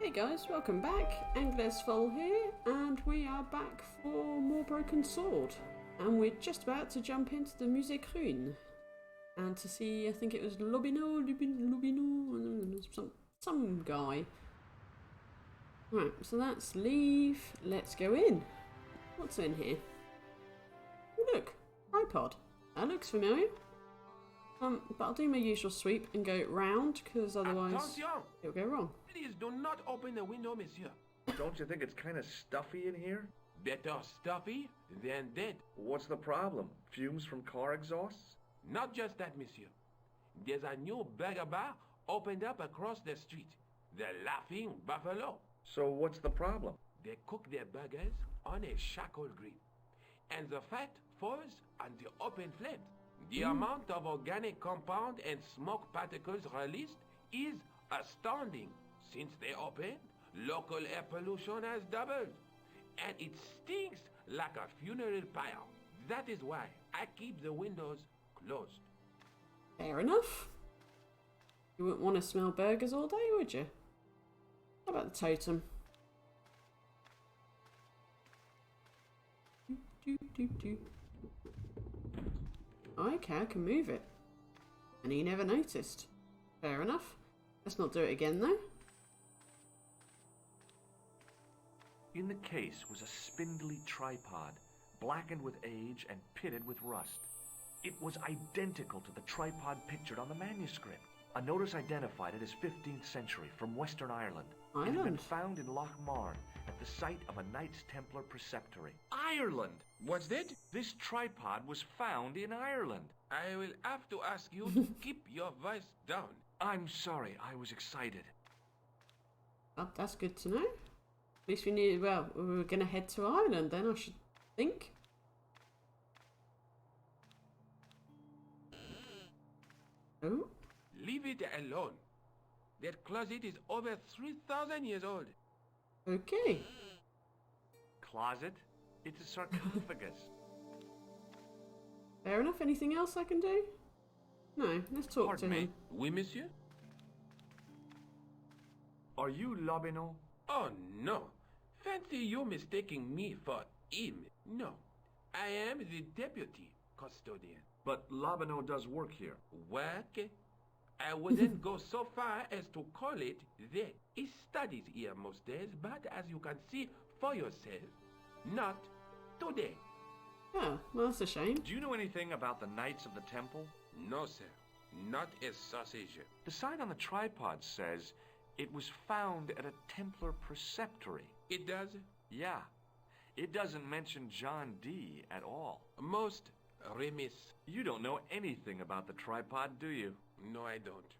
Hey guys, welcome back. Anglesfol here, and we are back for more Broken Sword. And we're just about to jump into the Musée Rune. And to see, I think it was Lubino, some guy. Right, so that's leave. Let's go in. What's in here? Oh, look, tripod. That looks familiar. But I'll do my usual sweep and go round, because otherwise it'll go wrong. Please do not open the window, monsieur. Don't you think it's kind of stuffy in here? Better stuffy than dead. What's the problem? Fumes from car exhausts? Not just that, monsieur. There's a new burger bar opened up across the street. The Laughing Buffalo. So what's the problem? They cook their burgers on a charcoal grill. And the fat falls on the open flames. The amount of organic compound and smoke particles released is astounding. Since they opened, local air pollution has doubled. And it stinks like a funeral pyre. That is why I keep the windows closed. Fair enough. You wouldn't want to smell burgers all day, would you? How about the totem? Okay, I can move it. And he never noticed. Fair enough. Let's not do it again though. In the case was a spindly tripod, blackened with age and pitted with rust. It was identical to the tripod pictured on the manuscript. A notice identified it as 15th century from Western Ireland. It had been found in Loch Marn at the site of a Knights Templar preceptory. Ireland! What's that? This tripod was found in Ireland. I will have to ask you to keep your voice down. I'm sorry, I was excited. Oh, that's good to know. At least we knew, well, we were going to head to Ireland then, I should think. Oh? Leave it alone. That closet is over 3,000 years old. Okay. Closet? It's a sarcophagus. Fair enough. Anything else I can do? No, let's talk to him. Oui, monsieur? Are you Lobino? Oh, no. Fancy you mistaking me for him. No. I am the deputy custodian. But Lobino does work here. Work? I wouldn't go so far as to call it that. He studies here most days, but as you can see for yourself, not today. Oh, well, that's a shame. Do you know anything about the Knights of the Temple? No, sir. Not a sausage. The sign on the tripod says it was found at a Templar preceptory. It does? Yeah. It doesn't mention John Dee at all. Most remiss. You don't know anything about the tripod, do you? No, I don't.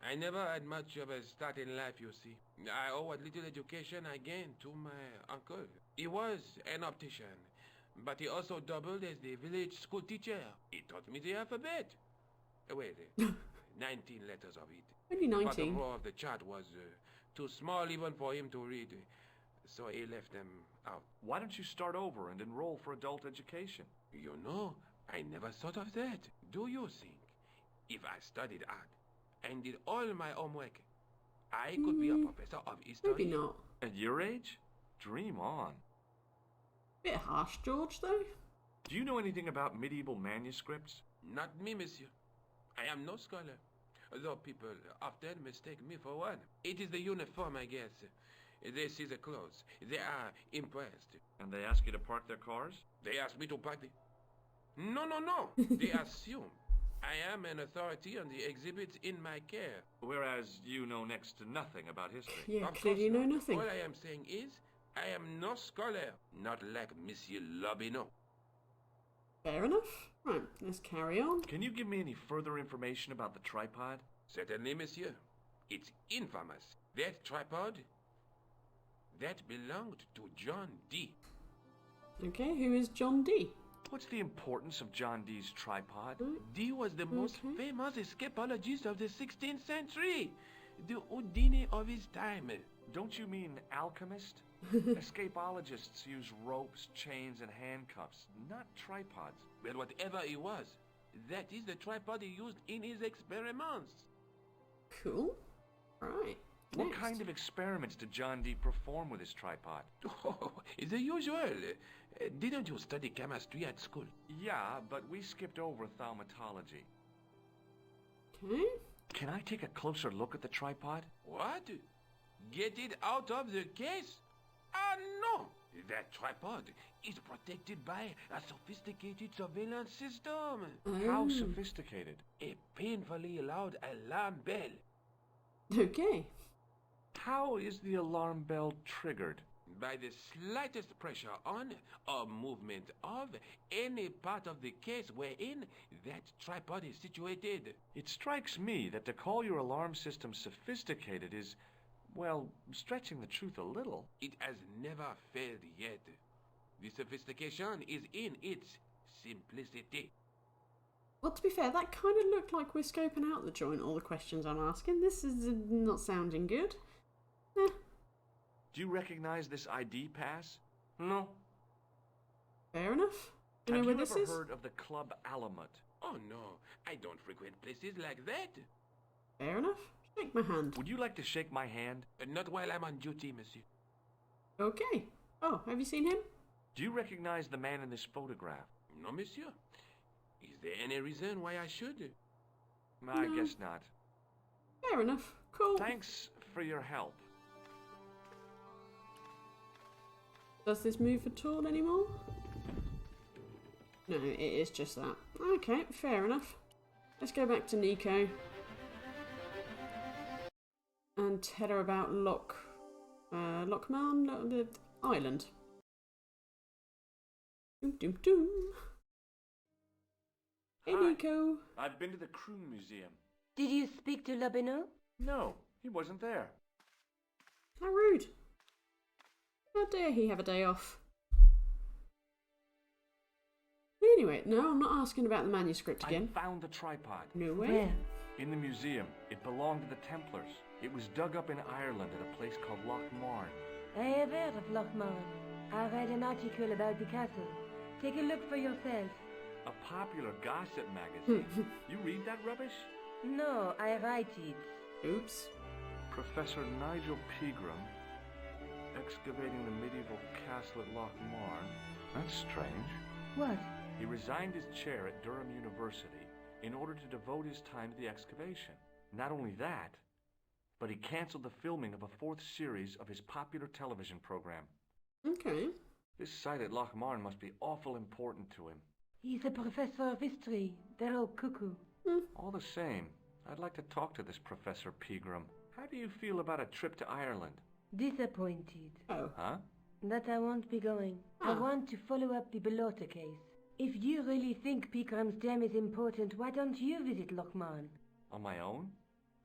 I never had much of a start in life, you see. I owe what little education I gained to my uncle. He was an optician, but he also doubled as the village school teacher. He taught me the alphabet. Wait, 19 letters of it. Only 19. But the row of the chart was too small even for him to read, so he left them out. Why don't you start over and enroll for adult education? You know, I never thought of that. Do you think if I studied art and did all my homework, I could be a professor of history? Maybe not. At your age? Dream on. Bit harsh, George, though. Do you know anything about medieval manuscripts? Not me, monsieur. I am no scholar, though people often mistake me for one. It is the uniform, I guess. They see the clothes. They are impressed. And they ask you to park their cars? They ask me to park the... No. They assume I am an authority on the exhibits in my care. Whereas you know next to nothing about history. Yeah, clearly you know nothing. All I am saying is, I am no scholar, not like Monsieur Lobino. Fair enough. Right, let's carry on. Can you give me any further information about the tripod? Certainly, monsieur. It's infamous. That tripod, that belonged to John Dee. Okay, who is John Dee? What's the importance of John Dee's tripod? Dee was the most famous escapologist of the 16th century. The Houdini of his time. Don't you mean alchemist? Escapologists use ropes, chains, and handcuffs, not tripods. Well, whatever he was, that is the tripod he used in his experiments. Cool. Right. What kind of experiments did John D. perform with his tripod? Oh, the usual. Didn't you study chemistry at school? Yeah, but we skipped over thaumatology. Okay. Can I take a closer look at the tripod? What? Get it out of the case? Ah, no! That tripod is protected by a sophisticated surveillance system. How sophisticated? A painfully loud alarm bell. Okay. How is the alarm bell triggered? By the slightest pressure on or movement of any part of the case wherein that tripod is situated. It strikes me that to call your alarm system sophisticated is, well, stretching the truth a little. It has never failed yet. The sophistication is in its simplicity. Well, to be fair, that kind of looked like we're scoping out the joint, all the questions I'm asking. This is not sounding good. Eh. Do you recognize this ID pass? No. Fair enough. You know Have where you this ever is? heard of the Club Alamut? Oh no, I don't frequent places like that. Fair enough. Shake my hand. Would you like to shake my hand? Not while I'm on duty, monsieur. Okay. Oh, have you seen him? Do you recognize the man in this photograph? No, monsieur. Is there any reason why I should? I No. guess not. Fair enough. Cool. Thanks for your help. Does this move at all anymore? No, it is just that. Okay, fair enough. Let's go back to Nico. And tell her about Lockman, the island. Doom doom doom. Hey Hi. Nico. I've been to the Kroon Museum. Did you speak to Lobino? No, he wasn't there. How rude. How dare he have a day off? Anyway, no, I'm not asking about the manuscript again. I found the tripod. No way. Where? In the museum. It belonged to the Templars. It was dug up in Ireland at a place called Loch Marn. I have heard of Lochmarn. I read an article about the castle. Take a look for yourself. A popular gossip magazine. You read that rubbish? No, I write it. Oops. Professor Nigel Pegram, excavating the medieval castle at Loch Marn. That's strange. What? He resigned his chair at Durham University in order to devote his time to the excavation. Not only that, but he canceled the filming of a 4th series of his popular television program. Okay. This site at Loch Marn must be awful important to him. He's a professor of history. They're all cuckoo. All the same, I'd like to talk to this Professor Pegram. How do you feel about a trip to Ireland? Disappointed. Oh. Huh? That I won't be going. I Ah. want to follow up the Bellotta case. If you really think Picram's gem is important, why don't you visit Lochmarn? On my own?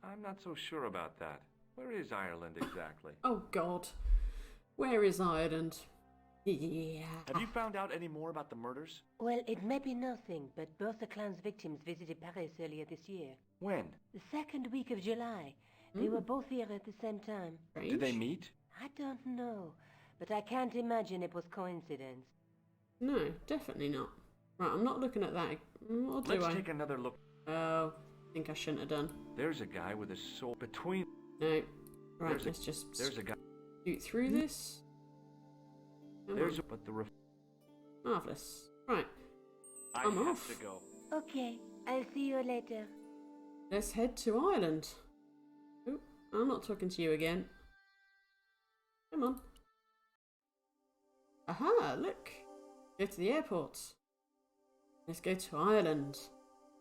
I'm not so sure about that. Where is Ireland exactly? Oh God. Where is Ireland? Yeah. Have you found out any more about the murders? Well, it may be nothing, but both the clan's victims visited Paris earlier this year. When? The second week of July. They were both here at the same time. Strange. Did they meet? I don't know, but I can't imagine it was coincidence. No, definitely not. Right, I'm not looking at that. Or do Let's I? take another look. Oh, I think I shouldn't have done. There's a guy with a sword between. No. Right, There's let's just There's a guy. shoot through this. Come There's on. a. But the. Marvellous. Right, I I'm have off. to go. Okay, I'll see you later. let's head to Ireland. Oh, I'm not talking to you again. Come on. Aha, look. Go to the airport. Let's go to Ireland.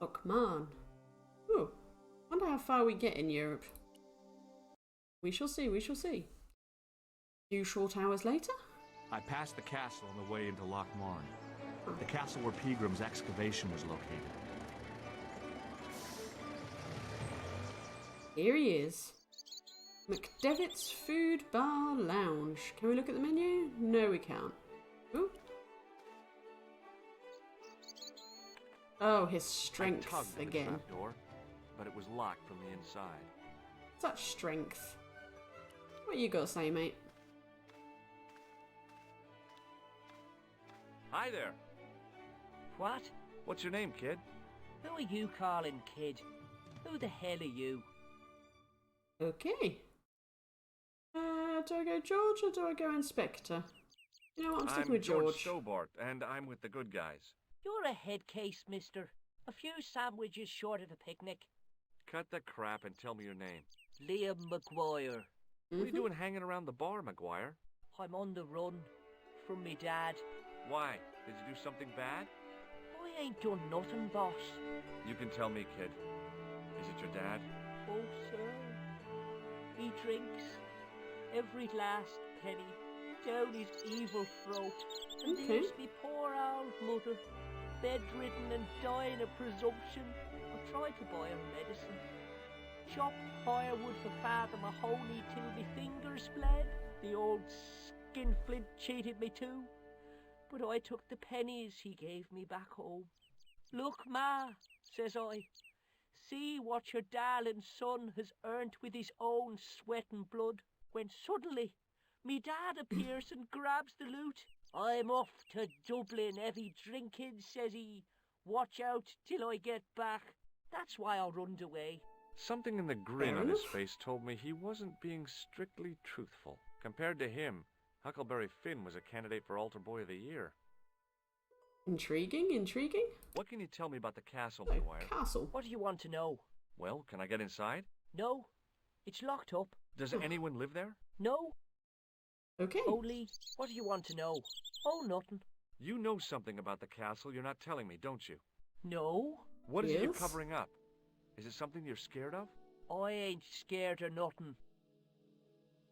Loch Marn. Oh, wonder how far we get in Europe. We shall see, we shall see. 2 short hours later? I passed the castle on the way into Loch Marn. The castle where Pegram's excavation was located. Here he is. McDevitt's Food Bar Lounge. Can we look at the menu? No, we can't. Ooh. Oh, his I strength tugged at the again. trap door, but it was locked from the inside. Such strength. What you got to say, mate? Hi there. What? What's your name, kid? Who are you calling kid? Who the hell are you? Okay. Do I go George or do I go Inspector? You know what, I'm sticking I'm with George. Stobart, and I'm with the good guys. You're a head case, mister. A few sandwiches short of a picnic. Cut the crap and tell me your name. Liam McGuire. What are you doing hanging around the bar, McGuire? I'm on the run from me dad. Why? Did you do something bad? I ain't done nothing, boss. You can tell me, kid. Is it your dad? Oh, sir. He drinks every last penny down his evil throat. And Okay. there's me poor old mother, bedridden and dying of presumption. I tried to buy her medicine. Chopped firewood for Father Mahoney till me fingers bled. The old skinflint cheated me too. But I took the pennies he gave me back home. Look, Ma, says I. See what your darling son has earned with his own sweat and blood. When suddenly, me dad appears and grabs the loot. I'm off to Dublin, heavy drinking, says he. Watch out till I get back. That's why I runned away. Something in the grin Fair on his enough. face told me he wasn't being strictly truthful. Compared to him, Huckleberry Finn was a candidate for Altar Boy of the Year. Intriguing, intriguing. What can you tell me about the castle, Oh, McGuire? castle. What do you want to know? Well, can I get inside? No, it's locked up. Does anyone live there? No, Okay. only, what do you want to know? Oh, nothing. You know something about the castle you're not telling me, don't you? No, What is it you're Yes? covering up? Is it something you're scared of? I ain't scared of nothing.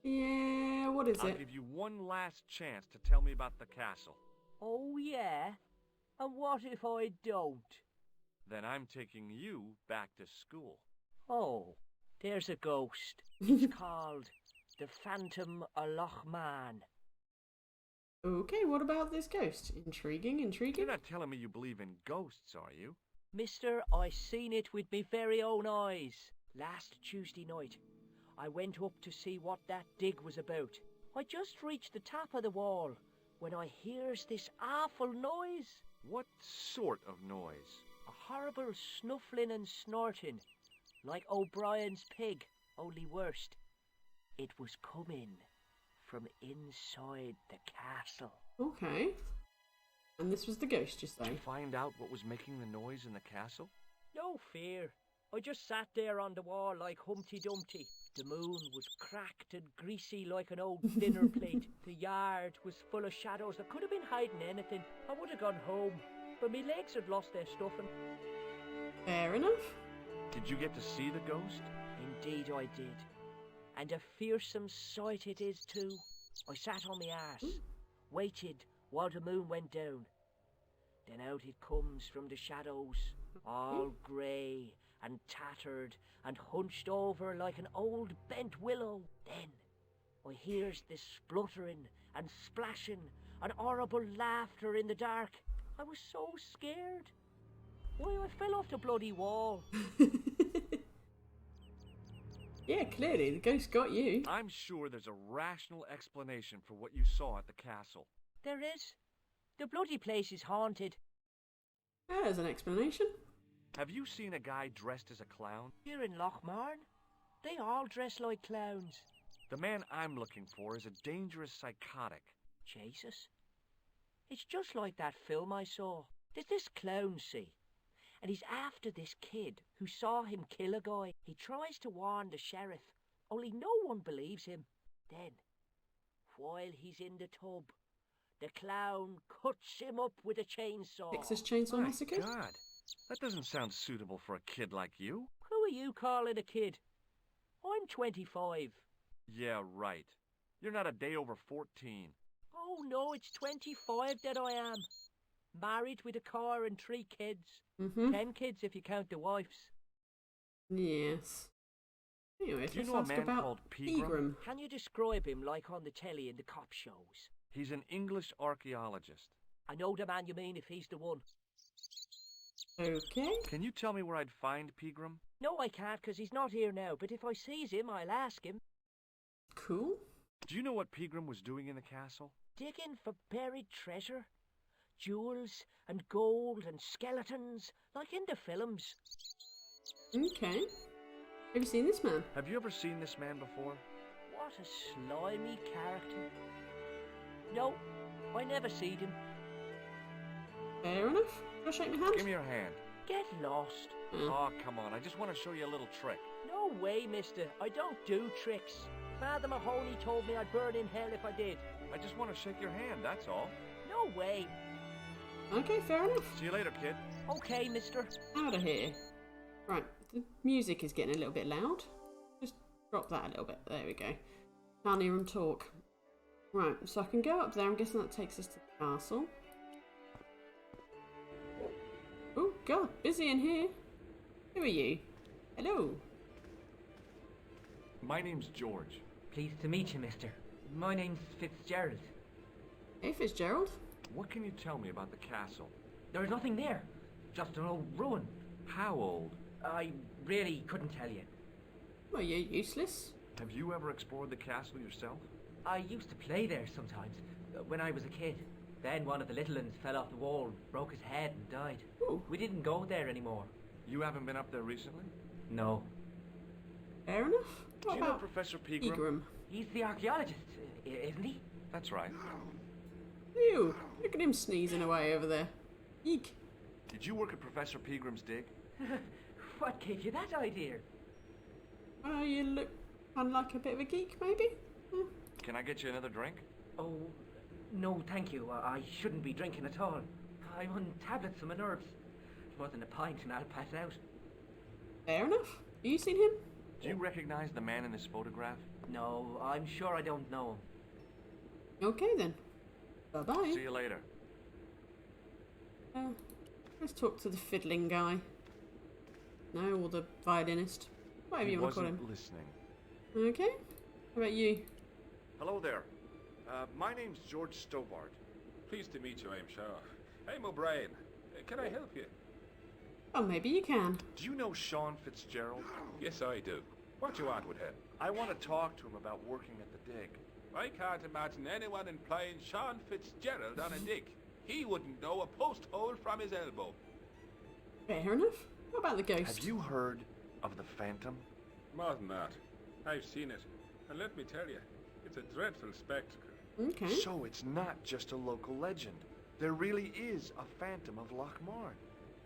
Yeah, what is I'll it? give you one last chance to tell me about the castle. Oh, yeah? And what if I don't? Then I'm taking you back to school. Oh, there's a ghost. It's called the Phantom of Loch Man. Okay, what about this ghost? Intriguing, intriguing. You're not telling me you believe in ghosts, are you? Mister, I seen it with me very own eyes. Last Tuesday night, I went up to see what that dig was about. I just reached the top of the wall when I hears this awful noise. What sort of noise? A horrible snuffling and snorting, like O'Brien's pig, only worst. It was coming from inside the castle. Okay. And this was the ghost, you Did say? you find out what was making the noise in the castle? No fear. I just sat there on the wall like Humpty Dumpty. The moon was cracked and greasy like an old dinner plate. The yard was full of shadows. I could have been hiding anything. I would have gone home, but my legs had lost their stuffing. Fair enough. Did you get to see the ghost? Indeed I did. And a fearsome sight it is too. I sat on my arse, waited while the moon went down. Then out it comes from the shadows, all grey and tattered and hunched over like an old bent willow. Then I hears this spluttering and splashing and horrible laughter in the dark. I was so scared. Why, I fell off the bloody wall. Yeah, clearly the ghost got you. I'm sure there's a rational explanation for what you saw at the castle. There is. The bloody place is haunted. There's an explanation. Have you seen a guy dressed as a clown? Here in Lochmarn, they all dress like clowns. The man I'm looking for is a dangerous psychotic. Jesus. It's just like that film I saw. There's this clown, see? And he's after this kid who saw him kill a guy. He tries to warn the sheriff, only no one believes him. Then, while he's in the tub, the clown cuts him up with a chainsaw. Texas Chainsaw My Massacre? God, that doesn't sound suitable for a kid like you. Who are you calling a kid? I'm 25. Yeah, right. You're not a day over 14. Oh no, it's 25 that I am. Married with a car and 3 kids. 10 kids if you count the wives. Yes. Anyway, Do you let's know a ask man about called Pegram? Can you describe him like on the telly in the cop shows? He's an English archaeologist. I know the man you mean if he's the one. Okay. Can you tell me where I'd find Pegram? No, I can't, 'cause he's not here now, but if I sees him, I'll ask him. Cool. Do you know what Pegram was doing in the castle? Digging for buried treasure? Jewels and gold and skeletons, like in the films. Okay. Have you seen this man? Have you ever seen this man before? What What a slimy character. No, I never seed him. Fair enough. Can I shake my hand? Give me your hand. Get lost. Oh, come on. I just want to show you a little trick. No way, mister. I don't do tricks. Father Mahoney told me I'd burn in hell if I did. I just want to shake your hand, that's all. No way. Okay, fair enough. See you later, kid. Okay, mister. Out of here. Right, the music is getting a little bit loud. Just drop that a little bit. There we go. Can't hear him talk. Right, so I can go up there. I'm guessing that takes us to the castle. Oh, God, busy in here. Who are you? Hello. My name's George. Pleased to meet you, mister. My name's Fitzgerald. Hey, Fitzgerald. What can you tell me about the castle? There's nothing there. Just an old ruin. How old? I really couldn't tell you. Well, you're useless. Have you ever explored the castle yourself? I used to play there sometimes, when I was a kid. Then one of the little ones fell off the wall, broke his head and died. Ooh. We didn't go there anymore. You haven't been up there recently? No. Fair enough. Do What you know about Professor Pegram? Pegram? He's the archaeologist, isn't he? That's right. Ew, look at him sneezing away over there. Eek. Did you work at Professor Pegram's dig? What gave you that idea? Oh, you look kind of like a bit of a geek, maybe? Can I get you another drink? Oh, no thank you. I shouldn't be drinking at all. I'm on tablets for my nerves. More than a pint and I'll pass out. Fair enough. Have you seen him? Do you recognize the man in this photograph? No, I'm sure I don't know him. Okay then. Bye-bye. See you later. Let's talk to the fiddling guy. No, or the violinist. Whatever He you want to call wasn't him. listening. Okay. How about you? Hello there. My name's George Stobart. Pleased to meet you, I'm sure. I'm O'Brien. Can I help you? Oh, maybe you can. Do you know Sean Fitzgerald? Yes, I do. What do you want with him? I want to talk to him about working at the dig. I can't imagine anyone employing Sean Fitzgerald on a dig. He wouldn't know a post hole from his elbow. Fair enough. What about the ghost? Have you heard of the Phantom? More than that. I've seen it. And let me tell you, it's a dreadful spectacle. Okay. So it's not just a local legend. There really is a Phantom of Lochmarn.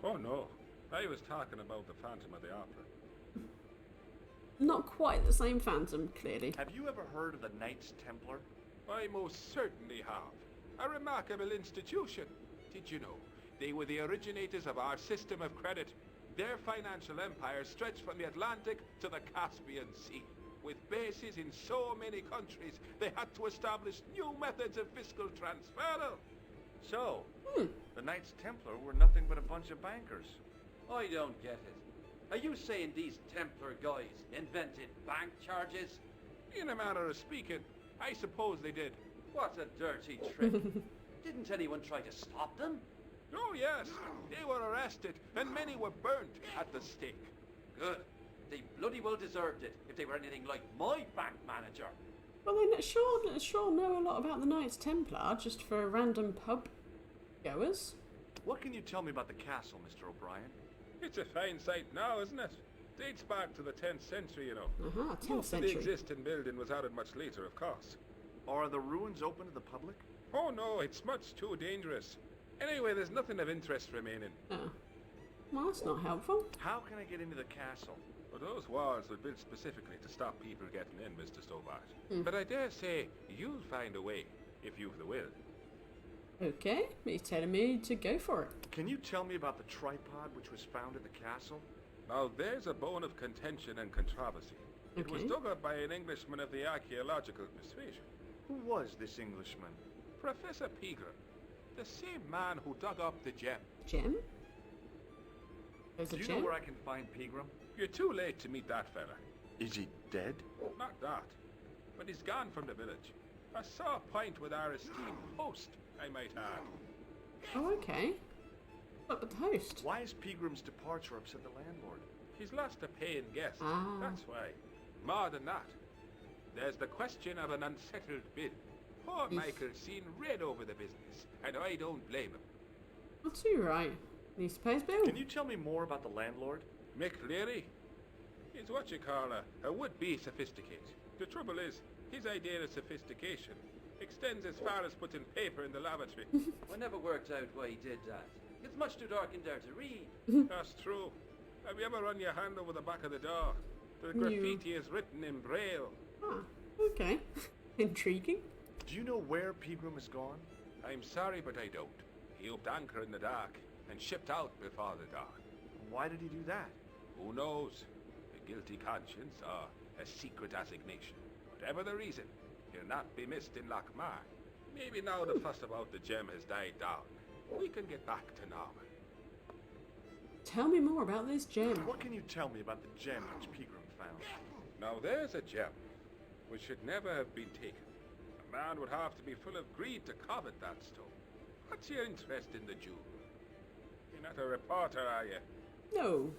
Oh no, I was talking about the Phantom of the Opera. Not quite the same phantom, clearly. Have you ever heard of the Knights Templar? I most certainly have. A remarkable institution. Did you know? They were the originators of our system of credit. Their financial empire stretched from the Atlantic to the Caspian Sea. With bases in so many countries, they had to establish new methods of fiscal transfer. So, the Knights Templar were nothing but a bunch of bankers. I don't get it. Are you saying these Templar guys invented bank charges? In a manner of speaking, I suppose they did. What a dirty trick. Didn't anyone try to stop them? Oh yes, they were arrested and many were burnt at the stake. Good. They bloody well deserved it if they were anything like my bank manager. Well, they sure know a lot about the Knights Templar, just for random pub goers. What can you tell me about the castle, Mr. O'Brien? It's a fine sight now, isn't it? Dates back to the 10th century, you know. 10th Most century. of the existing building was added much later, of course. Are the ruins open to the public? Oh no, it's much too dangerous. Anyway, there's nothing of interest remaining. Oh. Well, that's not helpful. How can I get into the castle? But those walls were built specifically to stop people getting in, Mr. Stobart. But I dare say you'll find a way, if you've the will. Okay, he's telling me to go for it. Can you tell me about the tripod which was found at the castle? Now there's a bone of contention and controversy. It was Okay. dug up by an Englishman of the archaeological persuasion. Who was this Englishman? Professor Pegram, the same man who dug up the gem. Gem? There's a Do you gem? know where I can find Pegram? You're too late to meet that fella. Is he dead? Not that. But he's gone from the village. A sore point with our esteemed host, I might add. Oh, okay. What about the host? Why is Pegram's departure upset the landlord? He's lost a paying guest. Ah. That's why. More than that, there's the question of an unsettled bill. Poor Michael's seen red over the business, and I don't blame him. Not too right. Needs to pay his bill. Can you tell me more about the landlord? Mick Leary? He's what you call a would-be sophisticate. The trouble is, His idea of sophistication extends as far as putting paper in the lavatory. I never worked out why he did that. It's much too dark in there to read. That's true. Have you ever run your hand over the back of the door? The graffiti is written in Braille. Ah, okay. Intriguing. Do you know where Pegram is gone? I'm sorry, but I don't. He upped anchor in the dark and shipped out before the dawn. Why did he do that? Who knows? A guilty conscience or a secret assignation. Whatever the reason, he'll not be missed in Lochmar. Maybe now the fuss about the gem has died down, we can get back to normal. Tell me more about this gem. What can you tell me about the gem which Pegram found? Now there's a gem which should never have been taken. A man would have to be full of greed to covet that stone. What's your interest in the jewel? You're not a reporter, are you? No.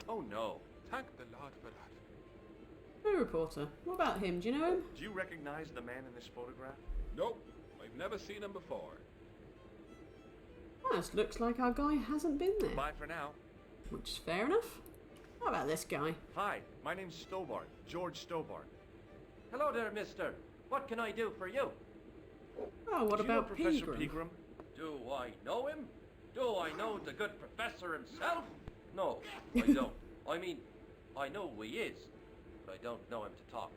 Oh no. Thank the Lord for that. No reporter. What about him? Do you know him? Do you recognize the man in this photograph? Nope, I've never seen him before. Well, it looks like our guy hasn't been there. Bye for now. Which is fair enough. How about this guy? Hi, my name's Stobart, George Stobart. Hello there, mister. What can I do for you? Oh, what Do you know about Professor Pegram? Pegram? Do I know him? Do I know the good professor himself? No, I don't. I mean, I know who he is, but I don't know him to talk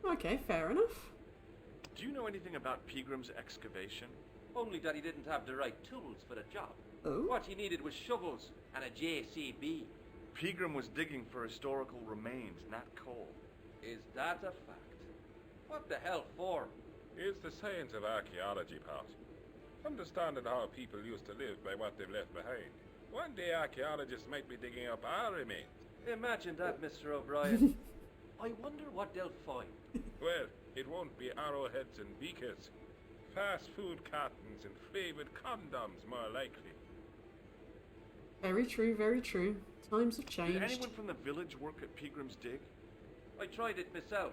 to. Okay, fair enough. Do you know anything about Pegram's excavation? Only that he didn't have the right tools for the job. Oh? What he needed was shovels and a JCB. Pegram was digging for historical remains, not coal. Is that a fact? What the hell for? It's the science of archaeology, Pat. Understanding how people used to live by what they've left behind. One day archaeologists might be digging up our remains. Imagine that, Mr. O'Brien. I wonder what they'll find. Well, it won't be arrowheads and beakers. Fast food cartons and flavoured condoms, more likely. Very true, very true. Times have Did changed. anyone from the village work at Pegram's dig? I tried it myself,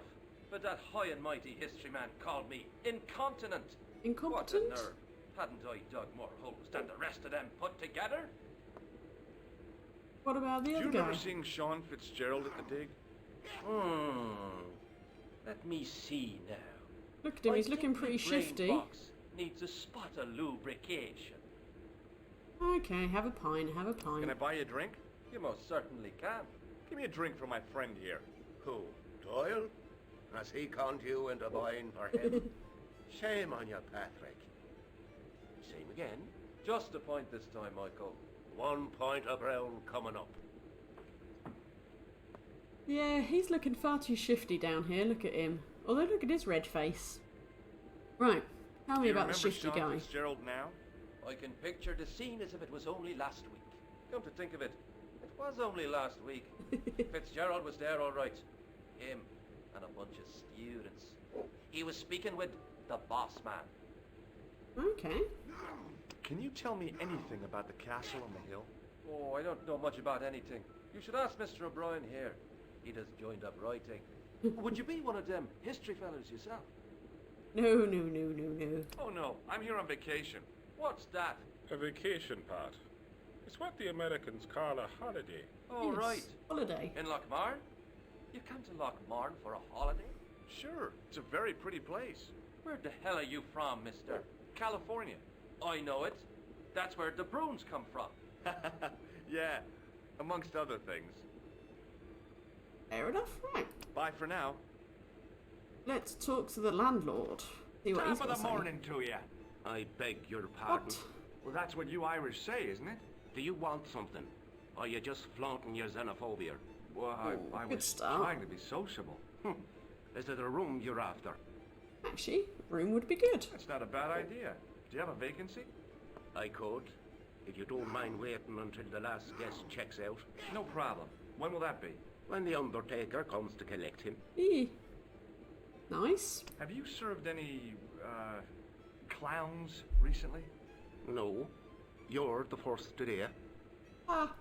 but that high and mighty history man called me incontinent. Incompetent? What a nerve. Hadn't I dug more holes than the rest of them put together? What about the Do other you guy? remember seeing Sean Fitzgerald at the dig? Let me see now. Look at him, he's I looking think pretty the brain shifty. box needs a spot of lubrication. Okay, have a pint, have a pint. Can I buy you a drink? You most certainly can. Give me a drink for my friend here. Who? Doyle? Has he conned you into buying for him? Shame on you, Patrick. Same again. Just a point this time, Michael. 1 point of brown coming up. Yeah, he's looking far too shifty down here, look at him. Although look at his red face. Right, tell Do me you about the remember shifty Sean guy. Fitzgerald now? I can picture the scene as if it was only last week. Come to think of it, it was only last week. Fitzgerald was there all right. Him and a bunch of students. He was speaking with the boss man. Okay. Can you tell me anything about the castle on the hill? Oh, I don't know much about anything. You should ask Mr. O'Brien here. He just joined up writing. Would you be one of them history fellas yourself? No. Oh no, I'm here on vacation. What's that? A vacation, Pat. It's what the Americans call a holiday. Oh, Yes, right. Holiday. In Lochmarn? You come to Lochmarn for a holiday? Sure, it's a very pretty place. Where the hell are you from, mister? California. I know it. That's where the Bruins come from. Yeah, amongst other things. Fair enough, right. Bye for now. Let's talk to the landlord. See what he's Top got of to the say. morning to you. I beg your pardon. What? Well, that's what you Irish say, isn't it? Do you want something? Or are you just flaunting your xenophobia? Well, I good was start. trying to be sociable. Is it a room you're after? Actually, room would be good. That's not a bad idea. Do you have a vacancy? I could. If you don't mind waiting until the last guest checks out. No problem. When will that be? When the undertaker comes to collect him. Eee. Nice. Have you served any, clowns recently? No. You're the first today. Ah,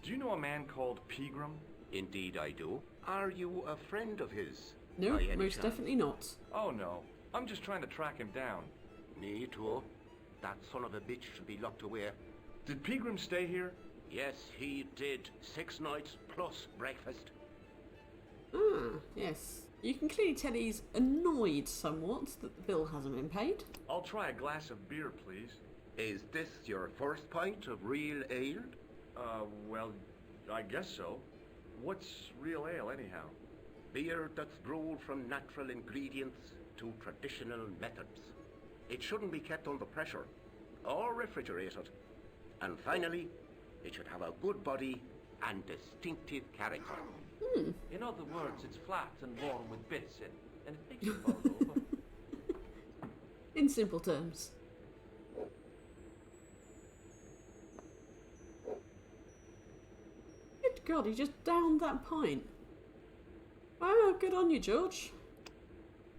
Do you know a man called Pegram? Indeed I do. Are you a friend of his? no, by any most chance? definitely not. Oh no. I'm just trying to track him down. Me too. That son of a bitch should be locked away. Did Pegram stay here? Yes, he did. 6 nights plus breakfast. Ah, yes. You can clearly tell he's annoyed somewhat that the bill hasn't been paid. I'll try a glass of beer, please. Is this your first pint of real ale? Well, I guess so. What's real ale, anyhow? Beer that's brewed from natural ingredients to traditional methods. It shouldn't be kept under pressure or refrigerated. And finally, it should have a good body and distinctive character. In other words, it's flat and worn with bits in, and it makes you fall over. In simple terms. Good God, he just downed that pint. Wow, good on you, George.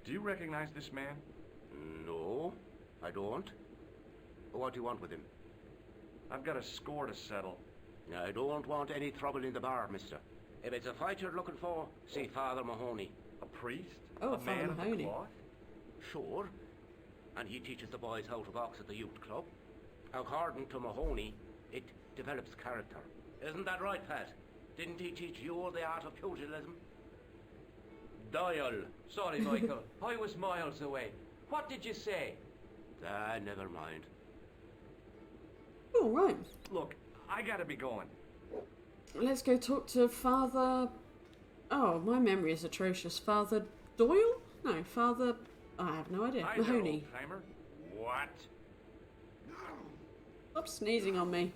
Do you recognize this man? No, I don't. What do you want with him? I've got a score to settle. I don't want any trouble in the bar, mister. If it's a fight you're looking for, see Father Mahoney. A priest? Oh, a Father man of the Mahoney. cloth? Sure. And he teaches the boys how to box at the youth club. According to Mahoney, it develops character. Isn't that right, Pat? Didn't he teach you the art of pugilism? Doyle. Sorry, Michael. I was miles away. What did you say? Never mind. All right. Look, I gotta be going. Let's go talk to Father... Oh, my memory is atrocious. Father Doyle? No, Father... I have no idea. Hi there, Mahoney. old-timer. What? Stop sneezing on me.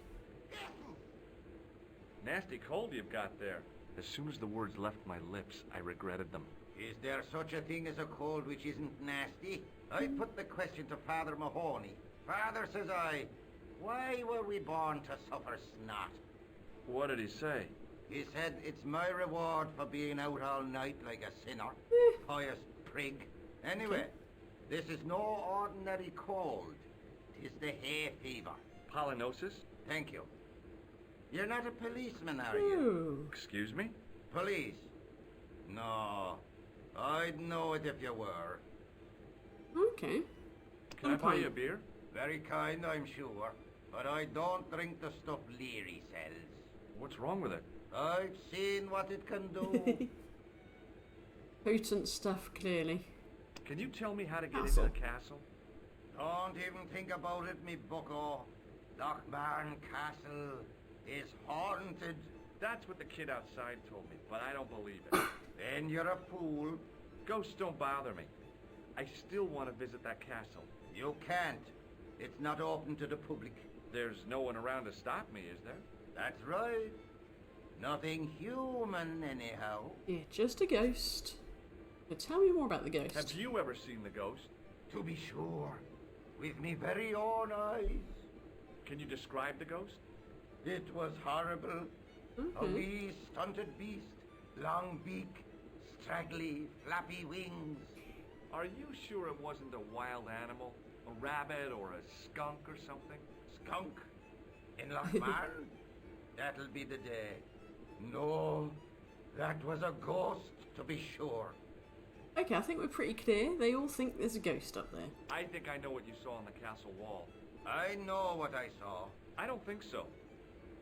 Nasty cold you've got there. As soon as the words left my lips, I regretted them. Is there such a thing as a cold which isn't nasty? I put the question to Father Mahoney. Father, says I, why were we born to suffer snot? What did he say? He said it's my reward for being out all night like a sinner. Pious prig. Anyway, this is no ordinary cold. 'Tis the hay fever. Pollinosis? Thank you. You're not a policeman, are you? Ooh. Excuse me? Police? No. I'd know it if you were. Okay. Can I buy you a beer? Very kind, I'm sure. But I don't drink the stuff Leary sells. What's wrong with it? I've seen what it can do. Potent stuff, clearly. Can you tell me how to get Castle. into the castle? Don't even think about it, me bucko. Lochmarn Castle is haunted. That's what the kid outside told me, but I don't believe it. Then you're a fool. Ghosts don't bother me. I still want to visit that castle. You can't. It's not open to the public. There's no one around to stop me, is there? That's right. Nothing human, anyhow. Yeah, just a ghost. Now tell me more about the ghost. Have you ever seen the ghost? To be sure. With me very own eyes. Can you describe the ghost? It was horrible. A wee stunted beast, long beak, straggly, flappy wings. Are you sure it wasn't a wild animal? A rabbit or a skunk or something? Skunk? In Lochmarn? That'll be the day. No, that was a ghost, to be sure. Okay, I think we're pretty clear. They all think there's a ghost up there. I think I know what you saw on the castle wall. I know what I saw. I don't think so.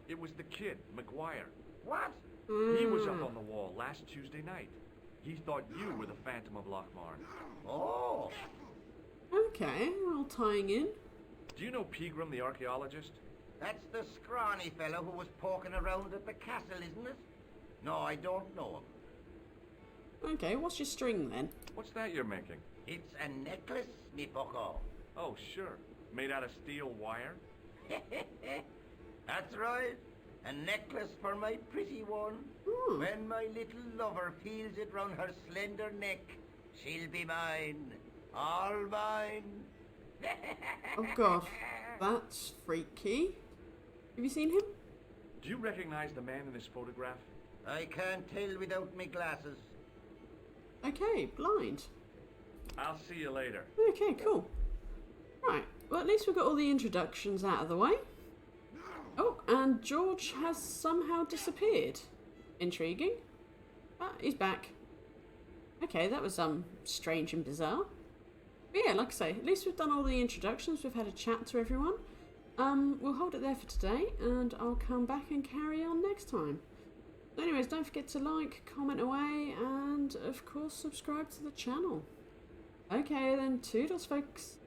It was the kid, McGuire. What? He was up on the wall last Tuesday night. He thought you were the Phantom of Lochmarn. Oh. Okay, all tying in. Do you know Pegram, the archaeologist? That's the scrawny fellow who was poking around at the castle, isn't it? No, I don't know him. Okay, what's your string then? What's that you're making? It's a necklace, me bucko. Oh, sure. Made out of steel wire? That's right. A necklace for my pretty one. When my little lover feels it round her slender neck, she'll be mine. All mine. Oh god, that's freaky. Have you seen him? Do you recognize the man in this photograph? I can't tell without me glasses. Okay, blind. I'll see you later. Okay, cool. Right, well at least we've got all the introductions out of the way. Oh, and George has somehow disappeared. Intriguing. Ah, he's back. Okay, that was strange and bizarre. But yeah, like I say, at least we've done all the introductions, we've had a chat to everyone. We'll hold it there for today, and I'll come back and carry on next time. Anyways, don't forget to like, comment away, and of course subscribe to the channel. Okay then, toodles folks.